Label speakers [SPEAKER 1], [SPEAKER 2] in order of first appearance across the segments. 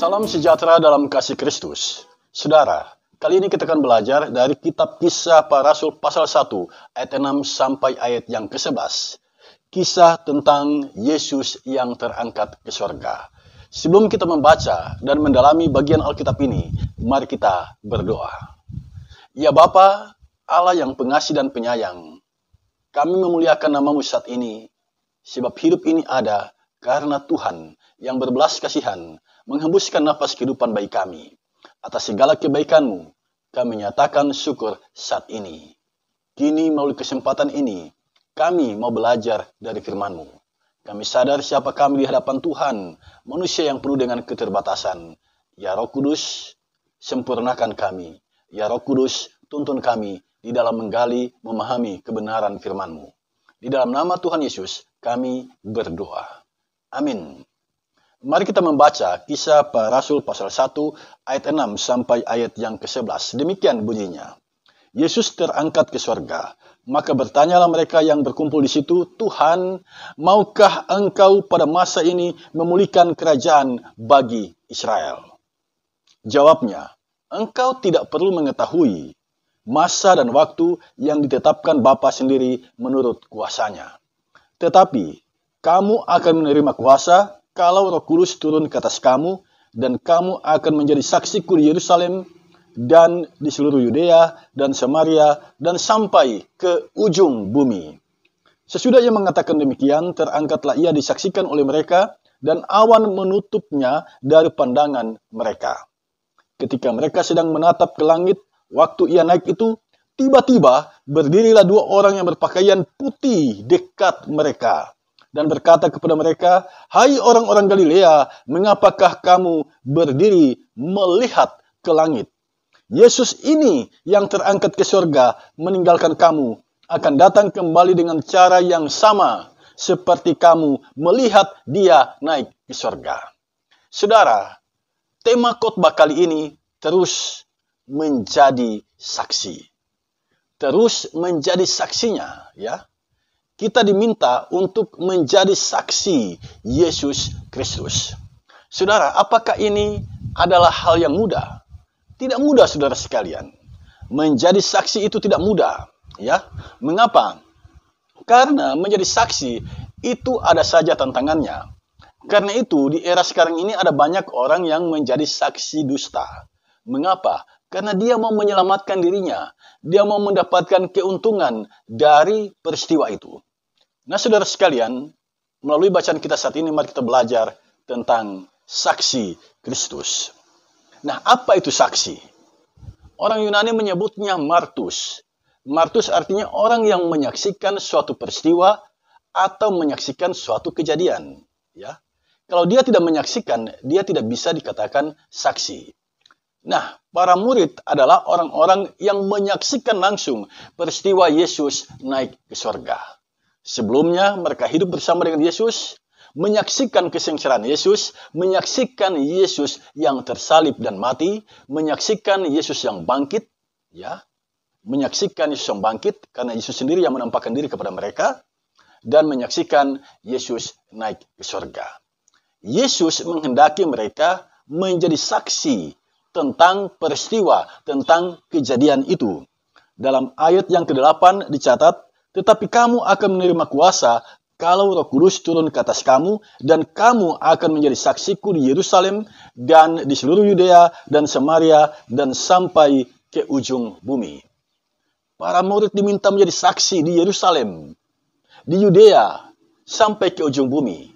[SPEAKER 1] Salam sejahtera dalam kasih Kristus. Saudara, kali ini kita akan belajar dari kitab Kisah Para Rasul pasal 1 ayat 6 sampai ayat yang ke-11. Kisah tentang Yesus yang terangkat ke surga. Sebelum kita membaca dan mendalami bagian Alkitab ini, mari kita berdoa. Ya Bapa, Allah yang pengasih dan penyayang, kami memuliakan nama-Mu saat ini, sebab hidup ini ada karena Tuhan yang berbelas kasihan menghembuskan nafas kehidupan bagi kami. Atas segala kebaikan-Mu, kami nyatakan syukur saat ini. Kini melalui kesempatan ini, kami mau belajar dari firman-Mu. Kami sadar siapa kami di hadapan Tuhan, manusia yang penuh dengan keterbatasan. Ya Roh Kudus, sempurnakan kami. Ya Roh Kudus, tuntun kami di dalam menggali, memahami kebenaran firman-Mu. Di dalam nama Tuhan Yesus, kami berdoa. Amin. Mari kita membaca Kisah Para Rasul pasal 1 ayat 6 sampai ayat yang ke-11. Demikian bunyinya. Yesus terangkat ke surga. Maka bertanyalah mereka yang berkumpul di situ, Tuhan, maukah Engkau pada masa ini memulihkan kerajaan bagi Israel? Jawabnya, Engkau tidak perlu mengetahui masa dan waktu yang ditetapkan Bapa sendiri menurut kuasanya. Tetapi kamu akan menerima kuasa kalau Roh Kudus turun ke atas kamu, dan kamu akan menjadi saksiku di Yerusalem dan di seluruh Yudea dan Samaria dan sampai ke ujung bumi. Sesudah ia mengatakan demikian, terangkatlah ia disaksikan oleh mereka, dan awan menutupnya dari pandangan mereka. Ketika mereka sedang menatap ke langit, waktu ia naik itu, tiba-tiba berdirilah dua orang yang berpakaian putih dekat mereka, dan berkata kepada mereka, Hai orang-orang Galilea, mengapakah kamu berdiri melihat ke langit? Yesus ini yang terangkat ke surga meninggalkan kamu, akan datang kembali dengan cara yang sama seperti kamu melihat dia naik ke surga. Saudara, tema khotbah kali ini terus menjadi saksi. Terus menjadi saksinya, ya. Kita diminta untuk menjadi saksi Yesus Kristus. Saudara, apakah ini adalah hal yang mudah? Tidak mudah, saudara sekalian. Menjadi saksi itu tidak mudah, ya. Mengapa? Karena menjadi saksi itu ada saja tantangannya. Karena itu di era sekarang ini ada banyak orang yang menjadi saksi dusta. Mengapa? Karena dia mau menyelamatkan dirinya. Dia mau mendapatkan keuntungan dari peristiwa itu. Nah, saudara sekalian, melalui bacaan kita saat ini, mari kita belajar tentang saksi Kristus. Nah, apa itu saksi? Orang Yunani menyebutnya martus. Martus artinya orang yang menyaksikan suatu peristiwa atau menyaksikan suatu kejadian. Ya, kalau dia tidak menyaksikan, dia tidak bisa dikatakan saksi. Nah, para murid adalah orang-orang yang menyaksikan langsung peristiwa Yesus naik ke surga. Sebelumnya, mereka hidup bersama dengan Yesus, menyaksikan kesengsaraan Yesus, menyaksikan Yesus yang tersalib dan mati, menyaksikan Yesus yang bangkit, ya, menyaksikan Yesus yang bangkit karena Yesus sendiri yang menampakkan diri kepada mereka, dan menyaksikan Yesus naik ke surga. Yesus menghendaki mereka menjadi saksi tentang peristiwa, tentang kejadian itu. Dalam ayat yang ke-8 dicatat, tetapi kamu akan menerima kuasa kalau Roh Kudus turun ke atas kamu, dan kamu akan menjadi saksiku di Yerusalem dan di seluruh Yudea dan Samaria dan sampai ke ujung bumi. Para murid diminta menjadi saksi di Yerusalem, di Yudea, sampai ke ujung bumi.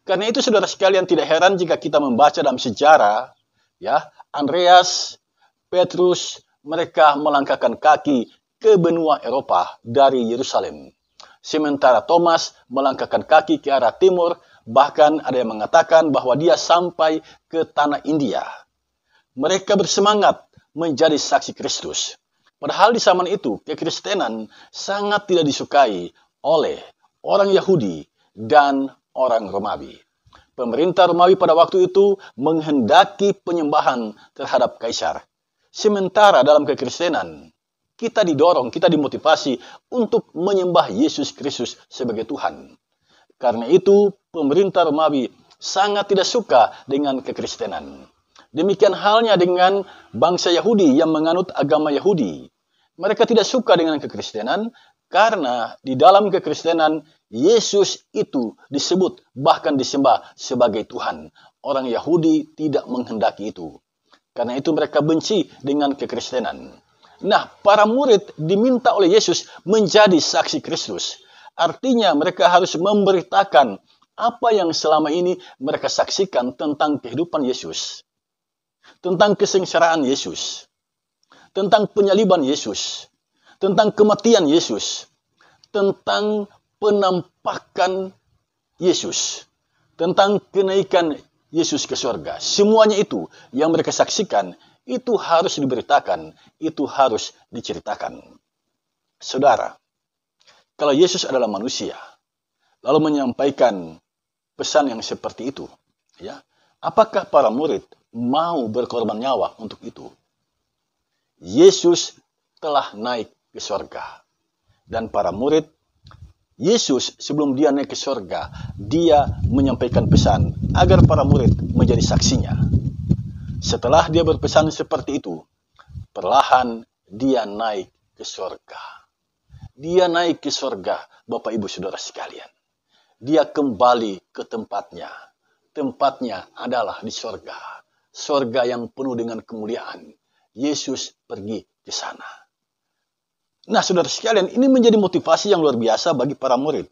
[SPEAKER 1] Karena itu saudara sekalian, tidak heran jika kita membaca dalam sejarah, ya, Andreas, Petrus, mereka melangkahkan kaki ke benua Eropa dari Yerusalem. Sementara Thomas melangkahkan kaki ke arah timur, bahkan ada yang mengatakan bahwa dia sampai ke tanah India. Mereka bersemangat menjadi saksi Kristus. Padahal di zaman itu, kekristenan sangat tidak disukai oleh orang Yahudi dan orang Romawi. Pemerintah Romawi pada waktu itu menghendaki penyembahan terhadap kaisar. Sementara dalam kekristenan, kita didorong, kita dimotivasi untuk menyembah Yesus Kristus sebagai Tuhan. Karena itu, pemerintah Romawi sangat tidak suka dengan kekristenan. Demikian halnya dengan bangsa Yahudi yang menganut agama Yahudi. Mereka tidak suka dengan kekristenan karena di dalam kekristenan Yesus itu disebut bahkan disembah sebagai Tuhan. Orang Yahudi tidak menghendaki itu. Karena itu mereka benci dengan kekristenan. Nah, para murid diminta oleh Yesus menjadi saksi Kristus. Artinya mereka harus memberitakan apa yang selama ini mereka saksikan tentang kehidupan Yesus. Tentang kesengsaraan Yesus. Tentang penyaliban Yesus. Tentang kematian Yesus. Tentang penampakan Yesus. Tentang kenaikan Yesus ke surga. Semuanya itu yang mereka saksikan, itu harus diberitakan, itu harus diceritakan. Saudara, kalau Yesus adalah manusia, lalu menyampaikan pesan yang seperti itu, ya, apakah para murid mau berkorban nyawa untuk itu? Yesus telah naik ke surga. Dan para murid, Yesus sebelum dia naik ke surga, dia menyampaikan pesan agar para murid menjadi saksinya. Setelah dia berpesan seperti itu, perlahan dia naik ke surga. Dia naik ke surga, Bapak Ibu Saudara sekalian. Dia kembali ke tempatnya. Tempatnya adalah di surga. Surga yang penuh dengan kemuliaan. Yesus pergi ke sana. Nah, saudara sekalian, ini menjadi motivasi yang luar biasa bagi para murid.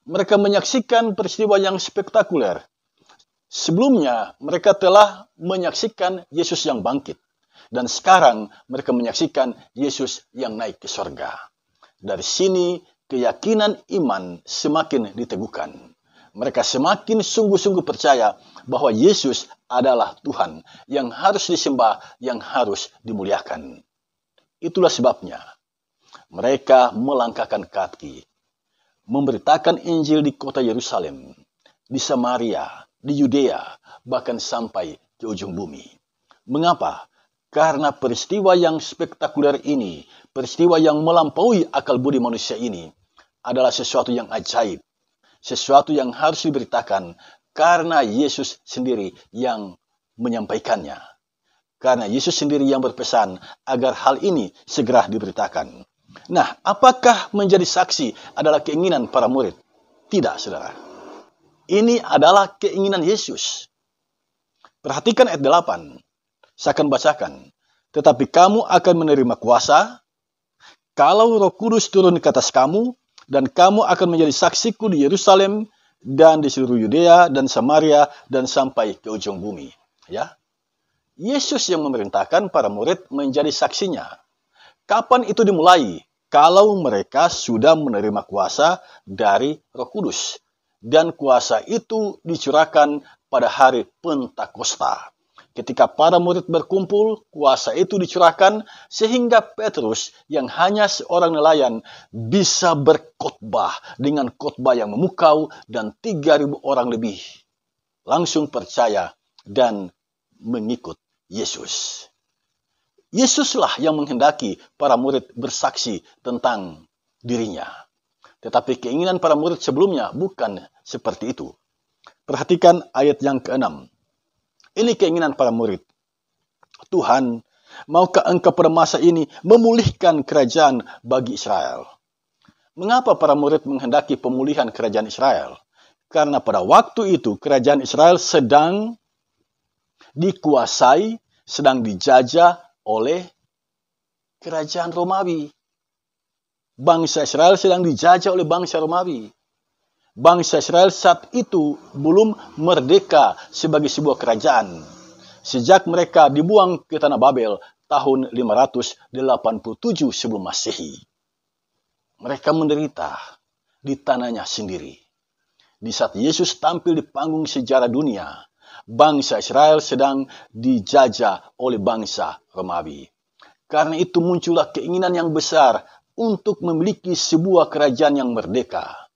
[SPEAKER 1] Mereka menyaksikan peristiwa yang spektakuler. Sebelumnya, mereka telah menyaksikan Yesus yang bangkit. Dan sekarang, mereka menyaksikan Yesus yang naik ke surga. Dari sini, keyakinan iman semakin diteguhkan. Mereka semakin sungguh-sungguh percaya bahwa Yesus adalah Tuhan yang harus disembah, yang harus dimuliakan. Itulah sebabnya mereka melangkahkan kaki, memberitakan Injil di kota Yerusalem, di Samaria, di Yudea, bahkan sampai ke ujung bumi. Mengapa? Karena peristiwa yang spektakuler ini, peristiwa yang melampaui akal budi manusia ini, adalah sesuatu yang ajaib, sesuatu yang harus diberitakan karena Yesus sendiri yang menyampaikannya. Karena Yesus sendiri yang berpesan agar hal ini segera diberitakan. Nah, apakah menjadi saksi adalah keinginan para murid? Tidak, saudara. Ini adalah keinginan Yesus. Perhatikan ayat 8. Saya akan bacakan. Tetapi kamu akan menerima kuasa kalau Roh Kudus turun ke atas kamu, dan kamu akan menjadi saksiku di Yerusalem dan di seluruh Yudea dan Samaria dan sampai ke ujung bumi. Ya, Yesus yang memerintahkan para murid menjadi saksinya. Kapan itu dimulai? Kalau mereka sudah menerima kuasa dari Roh Kudus. Dan kuasa itu dicurahkan pada hari Pentakosta. Ketika para murid berkumpul, kuasa itu dicurahkan sehingga Petrus yang hanya seorang nelayan bisa berkhotbah dengan khotbah yang memukau dan 3.000 orang lebih langsung percaya dan mengikut Yesus. Yesuslah yang menghendaki para murid bersaksi tentang dirinya. Tetapi keinginan para murid sebelumnya bukan seperti itu. Perhatikan ayat yang ke-6. Ini keinginan para murid. Tuhan, maukah Engkau pada masa ini memulihkan kerajaan bagi Israel? Mengapa para murid menghendaki pemulihan kerajaan Israel? Karena pada waktu itu kerajaan Israel sedang dikuasai, sedang dijajah oleh kerajaan Romawi. Bangsa Israel sedang dijajah oleh bangsa Romawi. Bangsa Israel saat itu belum merdeka sebagai sebuah kerajaan. Sejak mereka dibuang ke tanah Babel tahun 587 sebelum Masehi. Mereka menderita di tanahnya sendiri. Di saat Yesus tampil di panggung sejarah dunia, bangsa Israel sedang dijajah oleh bangsa Romawi. Karena itu muncullah keinginan yang besar untuk memiliki sebuah kerajaan yang merdeka.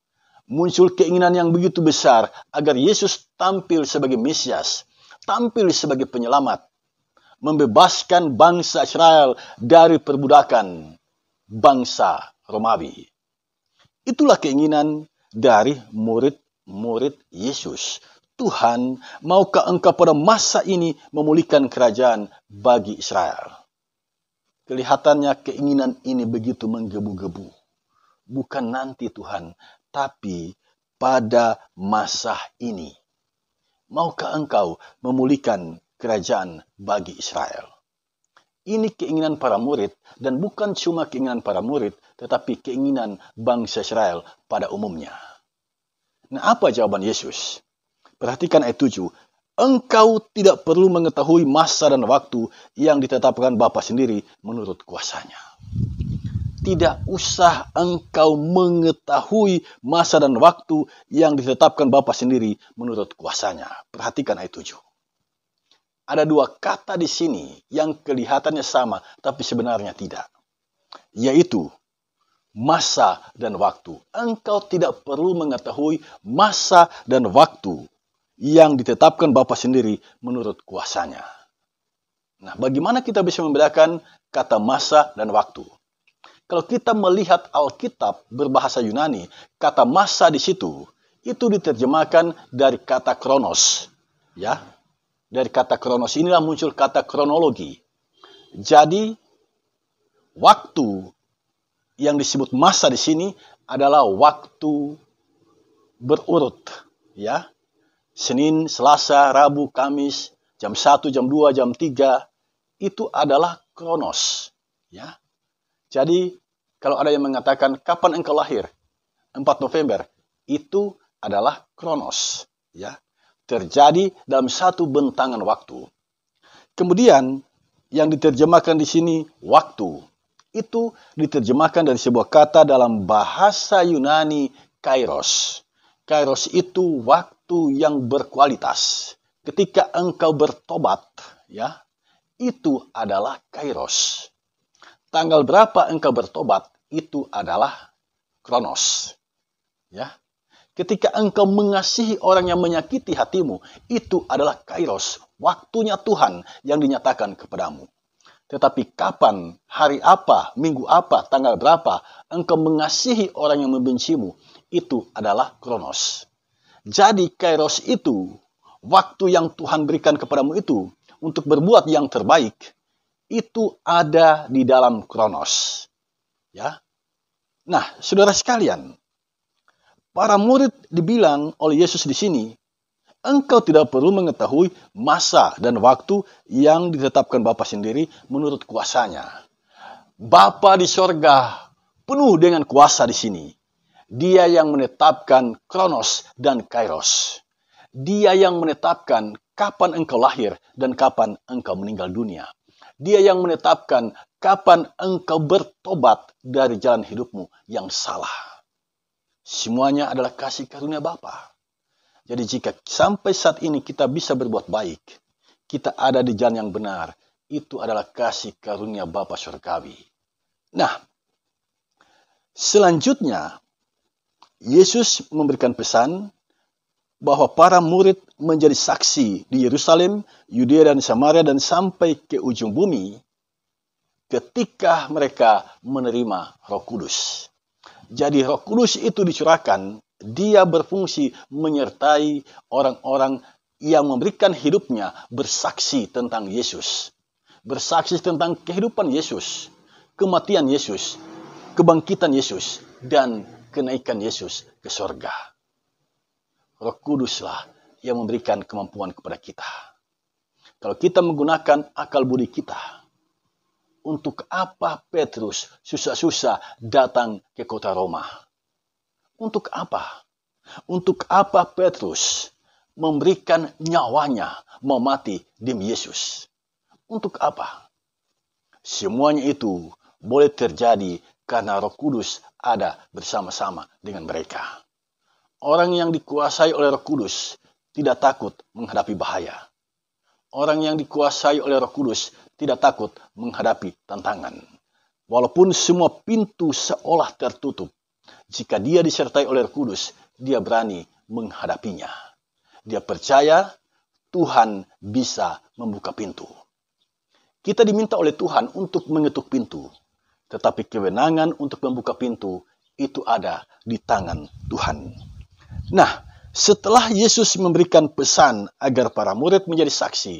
[SPEAKER 1] Muncul keinginan yang begitu besar agar Yesus tampil sebagai Mesias, tampil sebagai penyelamat, membebaskan bangsa Israel dari perbudakan bangsa Romawi. Itulah keinginan dari murid-murid Yesus. Tuhan, maukah engkau pada masa ini memulihkan kerajaan bagi Israel? Kelihatannya keinginan ini begitu menggebu-gebu. Bukan nanti Tuhan, tapi pada masa ini. Maukah engkau memulihkan kerajaan bagi Israel? Ini keinginan para murid, dan bukan cuma keinginan para murid, tetapi keinginan bangsa Israel pada umumnya. Nah, apa jawaban Yesus? Perhatikan ayat 7. Engkau tidak perlu mengetahui masa dan waktu yang ditetapkan Bapa sendiri menurut kuasanya. Tidak usah engkau mengetahui masa dan waktu yang ditetapkan Bapa sendiri menurut kuasanya. Perhatikan ayat 7. Ada dua kata di sini yang kelihatannya sama, tapi sebenarnya tidak. Yaitu masa dan waktu. Engkau tidak perlu mengetahui masa dan waktu yang ditetapkan Bapa sendiri menurut kuasanya. Nah, bagaimana kita bisa membedakan kata masa dan waktu? Kalau kita melihat Alkitab berbahasa Yunani, kata masa di situ itu diterjemahkan dari kata kronos, ya. Dari kata kronos inilah muncul kata kronologi. Jadi waktu yang disebut masa di sini adalah waktu berurut, ya. Senin, Selasa, Rabu, Kamis, jam 1, jam 2, jam 3 itu adalah kronos, ya. Jadi kalau ada yang mengatakan kapan engkau lahir? 4 November, itu adalah kronos, ya. Terjadi dalam satu bentangan waktu. Kemudian yang diterjemahkan di sini waktu. Itu diterjemahkan dari sebuah kata dalam bahasa Yunani kairos. Kairos itu waktu yang berkualitas. Ketika engkau bertobat, ya, itu adalah kairos. Tanggal berapa engkau bertobat, itu adalah kronos, ya. Ketika engkau mengasihi orang yang menyakiti hatimu, itu adalah kairos, waktunya Tuhan yang dinyatakan kepadamu. Tetapi kapan, hari apa, minggu apa, tanggal berapa, engkau mengasihi orang yang membencimu, itu adalah kronos. Jadi kairos itu, waktu yang Tuhan berikan kepadamu itu, untuk berbuat yang terbaik, itu ada di dalam kronos. Ya. Nah, saudara sekalian, para murid dibilang oleh Yesus di sini, engkau tidak perlu mengetahui masa dan waktu yang ditetapkan Bapa sendiri menurut kuasanya. Bapa di sorga penuh dengan kuasa di sini. Dia yang menetapkan kronos dan kairos. Dia yang menetapkan kapan engkau lahir dan kapan engkau meninggal dunia. Dia yang menetapkan kapan engkau bertobat dari jalan hidupmu yang salah. Semuanya adalah kasih karunia Bapa. Jadi jika sampai saat ini kita bisa berbuat baik, kita ada di jalan yang benar, itu adalah kasih karunia Bapa Surgawi. Nah, selanjutnya Yesus memberikan pesan bahwa para murid menjadi saksi di Yerusalem, Yudea dan Samaria dan sampai ke ujung bumi ketika mereka menerima Roh Kudus. Jadi Roh Kudus itu dicurahkan, dia berfungsi menyertai orang-orang yang memberikan hidupnya bersaksi tentang Yesus. Bersaksi tentang kehidupan Yesus, kematian Yesus, kebangkitan Yesus, dan kenaikan Yesus ke sorga. Roh Kuduslah yang memberikan kemampuan kepada kita. Kalau kita menggunakan akal budi kita, untuk apa Petrus susah-susah datang ke kota Roma? Untuk apa? Untuk apa Petrus memberikan nyawanya memati demi Yesus? Untuk apa? Semuanya itu boleh terjadi karena Roh Kudus ada bersama-sama dengan mereka. Orang yang dikuasai oleh Roh Kudus tidak takut menghadapi bahaya. Orang yang dikuasai oleh Roh Kudus tidak takut menghadapi tantangan. Walaupun semua pintu seolah tertutup, jika dia disertai oleh Roh Kudus, dia berani menghadapinya. Dia percaya Tuhan bisa membuka pintu. Kita diminta oleh Tuhan untuk mengetuk pintu, tetapi kewenangan untuk membuka pintu itu ada di tangan Tuhan. Nah, Setelah Yesus memberikan pesan agar para murid menjadi saksi,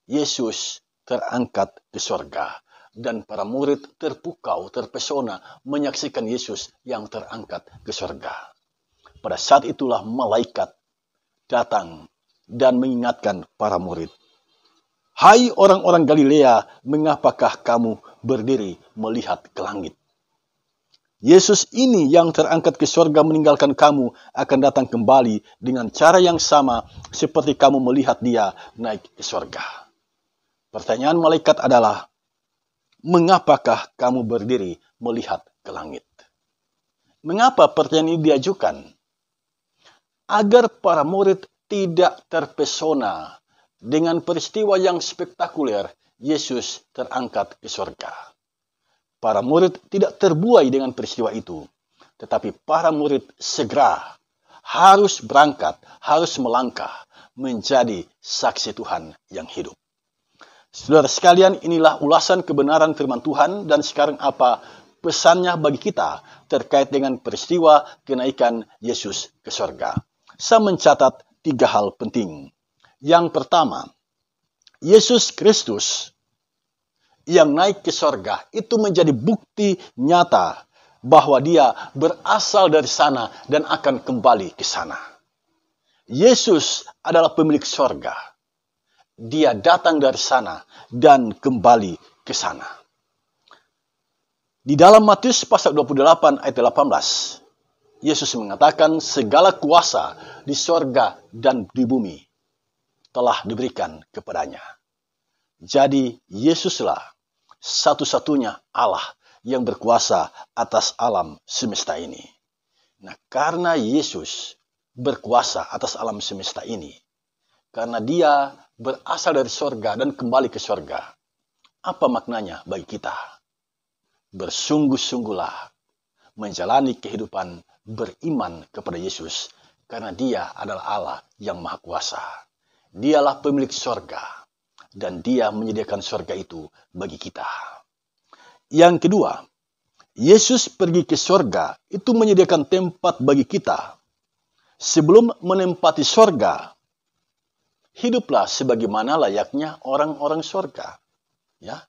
[SPEAKER 1] Yesus terangkat ke surga. Dan para murid terpukau, terpesona menyaksikan Yesus yang terangkat ke surga. Pada saat itulah malaikat datang dan mengingatkan para murid. Hai orang-orang Galilea, mengapakah kamu berdiri melihat ke langit? Yesus ini yang terangkat ke surga meninggalkan kamu akan datang kembali dengan cara yang sama seperti kamu melihat dia naik ke surga. Pertanyaan malaikat adalah, mengapakah kamu berdiri melihat ke langit? Mengapa pertanyaan ini diajukan? Agar para murid tidak terpesona dengan peristiwa yang spektakuler, Yesus terangkat ke surga. Para murid tidak terbuai dengan peristiwa itu, tetapi para murid segera harus berangkat, harus melangkah menjadi saksi Tuhan yang hidup. Saudara sekalian, inilah ulasan kebenaran firman Tuhan, dan sekarang apa pesannya bagi kita terkait dengan peristiwa kenaikan Yesus ke surga. Saya mencatat 3 hal penting. Yang pertama, Yesus Kristus yang naik ke surga itu menjadi bukti nyata bahwa dia berasal dari sana dan akan kembali ke sana. Yesus adalah pemilik surga. Dia datang dari sana dan kembali ke sana. Di dalam Matius pasal 28 ayat 18, Yesus mengatakan segala kuasa di surga dan di bumi telah diberikan kepadanya. Jadi Yesuslah satu-satunya Allah yang berkuasa atas alam semesta ini. Nah, karena Yesus berkuasa atas alam semesta ini, karena dia berasal dari surga dan kembali ke surga, apa maknanya bagi kita? Bersungguh-sungguhlah menjalani kehidupan beriman kepada Yesus, karena dia adalah Allah yang Maha Kuasa. Dialah pemilik surga, dan dia menyediakan surga itu bagi kita. Yang kedua, Yesus pergi ke surga itu menyediakan tempat bagi kita. Sebelum menempati surga, hiduplah sebagaimana layaknya orang-orang surga. Ya,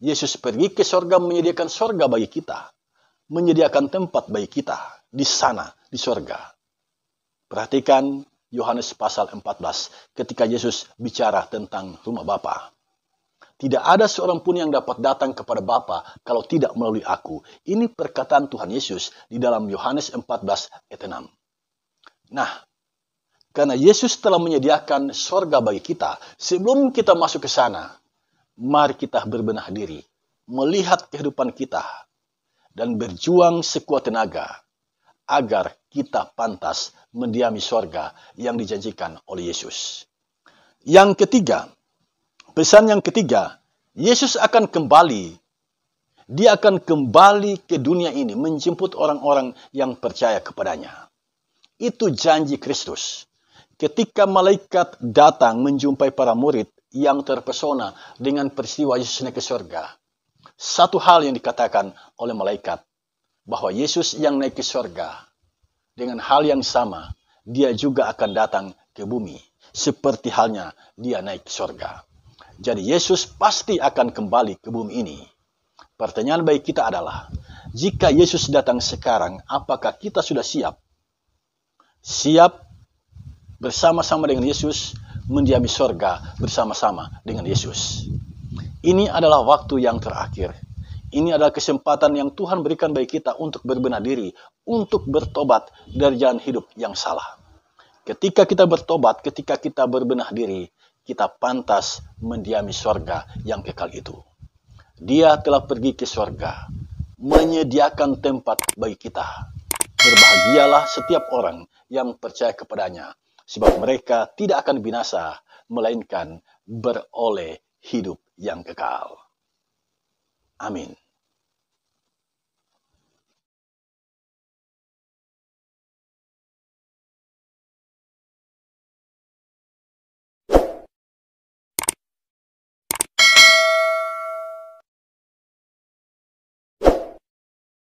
[SPEAKER 1] Yesus pergi ke surga menyediakan surga bagi kita, menyediakan tempat bagi kita di sana, di surga. Perhatikan Yohanes pasal 14 ketika Yesus bicara tentang rumah Bapa. Tidak ada seorang pun yang dapat datang kepada Bapa kalau tidak melalui aku. Ini perkataan Tuhan Yesus di dalam Yohanes 14 ayat 6. Nah, karena Yesus telah menyediakan surga bagi kita, sebelum kita masuk ke sana, mari kita berbenah diri, melihat kehidupan kita, dan berjuang sekuat tenaga agar kita pantas mendiami surga yang dijanjikan oleh Yesus. Yang ketiga, pesan yang ketiga, Yesus akan kembali. Dia akan kembali ke dunia ini menjemput orang-orang yang percaya kepadanya. Itu janji Kristus. Ketika malaikat datang menjumpai para murid yang terpesona dengan peristiwa Yesus naik ke surga, satu hal yang dikatakan oleh malaikat, bahwa Yesus yang naik ke surga, dengan hal yang sama, dia juga akan datang ke bumi. Seperti halnya dia naik ke surga. Jadi Yesus pasti akan kembali ke bumi ini. Pertanyaan bagi kita adalah, jika Yesus datang sekarang, apakah kita sudah siap? Siap bersama-sama dengan Yesus, mendiami surga bersama-sama dengan Yesus. Ini adalah waktu yang terakhir. Ini adalah kesempatan yang Tuhan berikan bagi kita untuk berbenah diri, untuk bertobat dari jalan hidup yang salah. Ketika kita bertobat, ketika kita berbenah diri, kita pantas mendiami surga yang kekal itu. Dia telah pergi ke surga, menyediakan tempat bagi kita. Berbahagialah setiap orang yang percaya kepadanya, sebab mereka tidak akan binasa, melainkan beroleh hidup yang kekal. Amin.